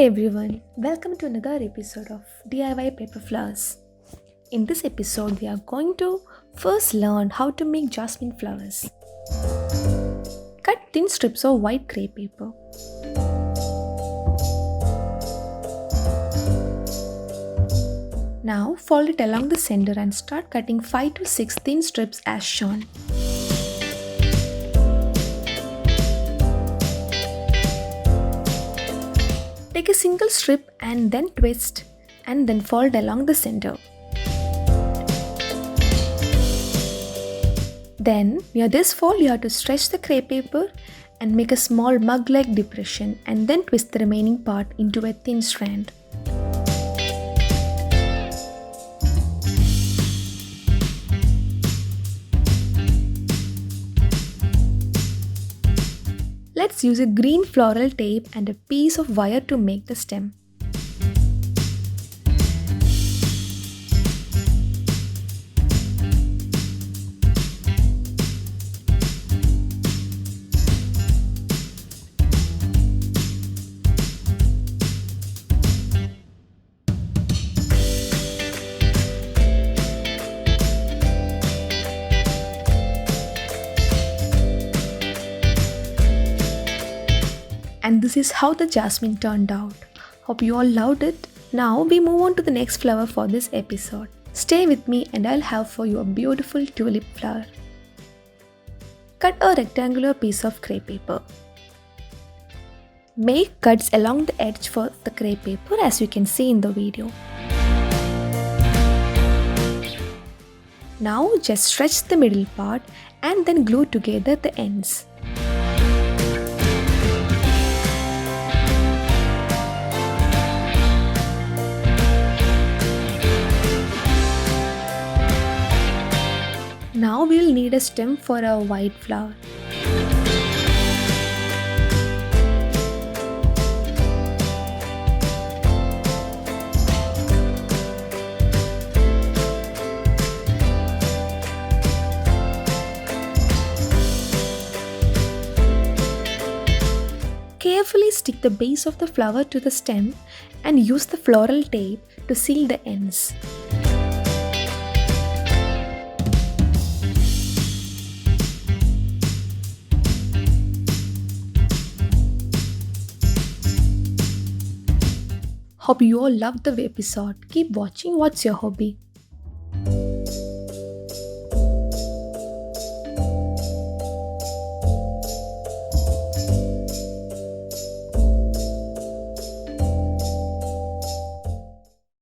Hi everyone, welcome to another episode of DIY paper flowers. In this episode, we are going to first learn how to make jasmine flowers. Cut thin strips of white crepe paper. Now fold it along the center and start cutting 5 to 6 thin strips as shown. Take a single strip and then twist and then fold along the center. Then near this fold you have to stretch the crepe paper and make a small mug-like depression and then twist the remaining part into a thin strand. Let's use a green floral tape and a piece of wire to make the stem. And this is how the jasmine turned out. Hope you all loved it. Now we move on to the next flower for this episode. Stay with me and I'll have for you a beautiful tulip flower. Cut a rectangular piece of crepe paper. Make cuts along the edge for the crepe paper as you can see in the video. Now just stretch the middle part and then glue together the ends. Now we will need a stem for a white flower. Carefully stick the base of the flower to the stem and use the floral tape to seal the ends. Hope you all loved the episode. Keep watching. What's your hobby?